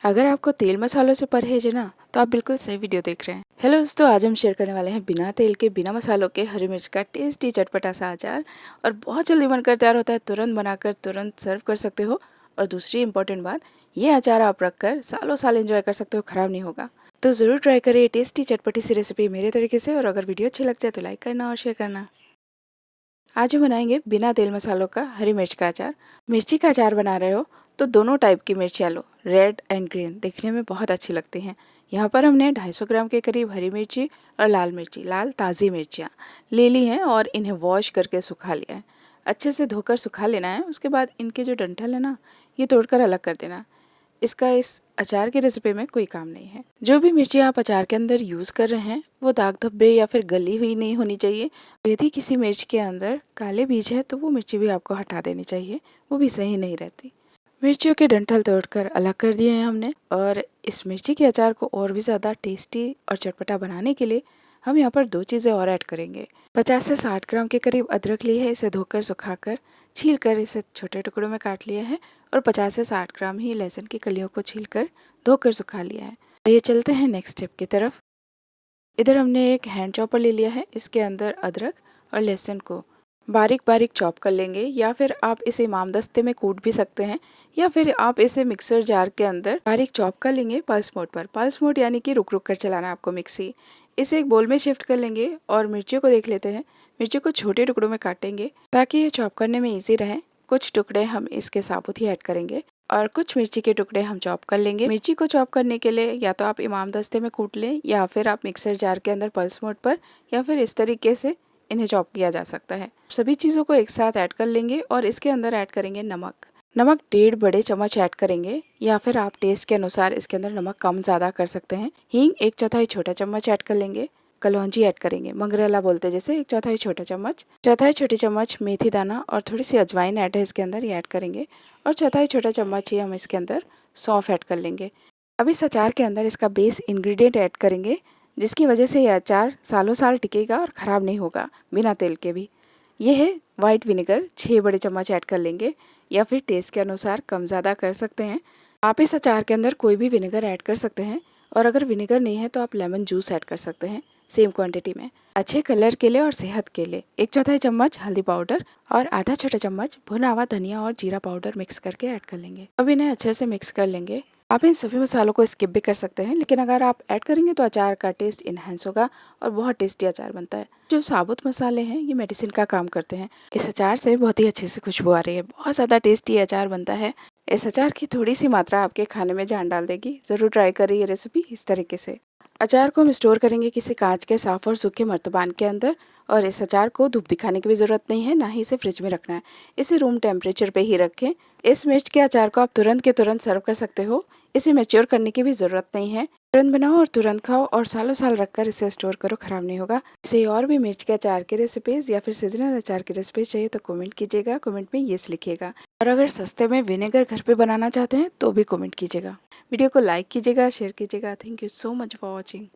अगर आपको तेल मसालों से परहेज है ना, तो आप बिल्कुल सही वीडियो देख रहे हैं। हेलो दोस्तों, आज हम शेयर करने वाले हैं बिना तेल के बिना मसालों के हरी मिर्च का टेस्टी चटपटा सा अचार। और बहुत जल्दी बनकर तैयार होता है, तुरंत बनाकर तुरंत सर्व कर सकते हो। और दूसरी इंपॉर्टेंट बात, ये अचार आप रखकर सालों साल एंजॉय कर सकते हो, खराब नहीं होगा। तो ज़रूर ट्राई करिए टेस्टी चटपटी सी रेसिपी मेरे तरीके से। और अगर वीडियो अच्छी लग जाए तो लाइक करना और शेयर करना। आज हम बनाएंगे बिना तेल मसालों का हरी मिर्च का अचार। मिर्ची का अचार बना रहे हो तो दोनों टाइप की मिर्चियाँ लो, रेड एंड ग्रीन, देखने में बहुत अच्छी लगती हैं। यहाँ पर हमने 250 ग्राम के करीब हरी मिर्ची और लाल मिर्ची, लाल ताज़ी मिर्चियाँ ले ली हैं और इन्हें वॉश करके सुखा लिया है। अच्छे से धोकर सुखा लेना है। उसके बाद इनके जो डंठल है ना, ये तोड़कर अलग कर देना। इसका इस अचार की रेसिपी में कोई काम नहीं है। जो भी मिर्ची आप अचार के अंदर यूज़ कर रहे हैं वो दाग धब्बे या फिर गली हुई नहीं होनी चाहिए। यदि किसी मिर्च के अंदर काले बीज है तो वो मिर्ची भी आपको हटा देनी चाहिए, वो भी सही नहीं रहती। मिर्चियों के डंठल तोड़कर अलग कर दिए हैं हमने। और इस मिर्ची के अचार को और भी ज़्यादा टेस्टी और चटपटा बनाने के लिए हम यहाँ पर 2 चीज़ें और ऐड करेंगे। 50 से 60 ग्राम के करीब अदरक ली है, इसे धोकर सुखाकर छील कर इसे छोटे टुकड़ों में काट लिया है। और 50 से 60 ग्राम ही लहसुन की कलियों को छीलकर धोकर सुखा लिया है। तो ये चलते हैं नेक्स्ट स्टेप की तरफ। इधर हमने एक हैंड चॉपर ले लिया है, इसके अंदर अदरक और लहसुन को बारीक बारीक चॉप कर लेंगे, या फिर आप इसे इमामदस्ते में कूट भी सकते हैं, या फिर आप इसे मिक्सर जार के अंदर बारीक चॉप कर लेंगे पल्स मोड पर। पल्स मोड यानी कि रुक रुक कर चलाना है आपको मिक्सी। इसे एक बोल में शिफ्ट कर लेंगे और मिर्चियों को देख लेते हैं। मिर्चियों को छोटे टुकड़ों में काटेंगे ताकि ये चॉप करने में ईजी रहे। कुछ टुकड़े हम इसके साबुत ही ऐड करेंगे और कुछ मिर्ची के टुकड़े हम चॉप कर लेंगे। मिर्ची को चॉप करने के लिए या तो आप इमामदस्ते में कूट लें, या फिर आप मिक्सर जार के अंदर पल्स मोड पर, या फिर इस तरीके से इन्हें चॉप किया जा सकता है। सभी चीज़ों को एक साथ ऐड कर लेंगे और इसके अंदर ऐड करेंगे नमक। नमक 1.5 बड़े चम्मच ऐड करेंगे, या फिर आप टेस्ट के अनुसार इसके अंदर नमक कम ज़्यादा कर सकते हैं। हींग 1/4 छोटा चम्मच ऐड कर लेंगे। कलौंजी ऐड करेंगे, मंगरेला बोलते हैं जैसे, 1/4 छोटा चम्मच। 1/4 छोटी चम्मच मेथी दाना और थोड़ी सी अजवाइन ऐड है इसके अंदर, ये ऐड करेंगे। और 1/4 छोटा चम्मच ही हम इसके अंदर सौंफ ऐड कर लेंगे। अब इस अचार के अंदर इसका बेस इंग्रेडिएंट ऐड करेंगे, जिसकी वजह से यह अचार सालों साल टिकेगा और ख़राब नहीं होगा बिना तेल के भी। ये है वाइट विनेगर, 6 बड़े चम्मच ऐड कर लेंगे, या फिर टेस्ट के अनुसार कम ज़्यादा कर सकते हैं। आप इस अचार के अंदर कोई भी विनेगर ऐड कर सकते हैं, और अगर विनेगर नहीं है तो आप लेमन जूस ऐड कर सकते हैं सेम क्वांटिटी में। अच्छे कलर के लिए और सेहत के लिए 1/4 चम्मच हल्दी पाउडर और आधा छोटा चम्मच भुना हुआ धनिया और जीरा पाउडर मिक्स करके ऐड कर लेंगे। अब इन्हें अच्छे से मिक्स कर लेंगे। आप इन सभी मसालों को स्किप भी कर सकते हैं, लेकिन अगर आप ऐड करेंगे तो अचार का टेस्ट इन्हेंस होगा और बहुत टेस्टी अचार बनता है। जो साबुत मसाले हैं ये मेडिसिन का काम करते हैं। इस अचार से बहुत ही अच्छी सी खुशबू आ रही है, बहुत ज़्यादा टेस्टी अचार बनता है। इस अचार की थोड़ी सी मात्रा आपके खाने में जान डाल देगी। ज़रूर ट्राई करिए ये रेसिपी इस तरीके से। अचार को हम स्टोर करेंगे किसी कांच के साफ और सूखे मर्तबान के अंदर। और इस अचार को धूप दिखाने की भी ज़रूरत नहीं है, ना ही इसे फ्रिज में रखना है। इसे रूम टेम्परेचर पे ही रखें। इस मिर्च के अचार को आप तुरंत के तुरंत सर्व कर सकते हो। इसे मैच्योर करने की भी ज़रूरत नहीं है। तुरंत बनाओ और तुरंत खाओ, और सालों साल रखकर इसे स्टोर करो, ख़राब नहीं होगा। इसे और भी मिर्च के अचार की रेसिपीज़ या फिर सीजनल अचार की रेसिपीज़ चाहिए तो कमेंट कीजिएगा, कमेंट में येस लिखिएगा। और अगर सस्ते में विनेगर घर पे बनाना चाहते हैं तो भी कमेंट कीजिएगा। वीडियो को लाइक कीजिएगा, शेयर कीजिएगा। Thank you so much for watching.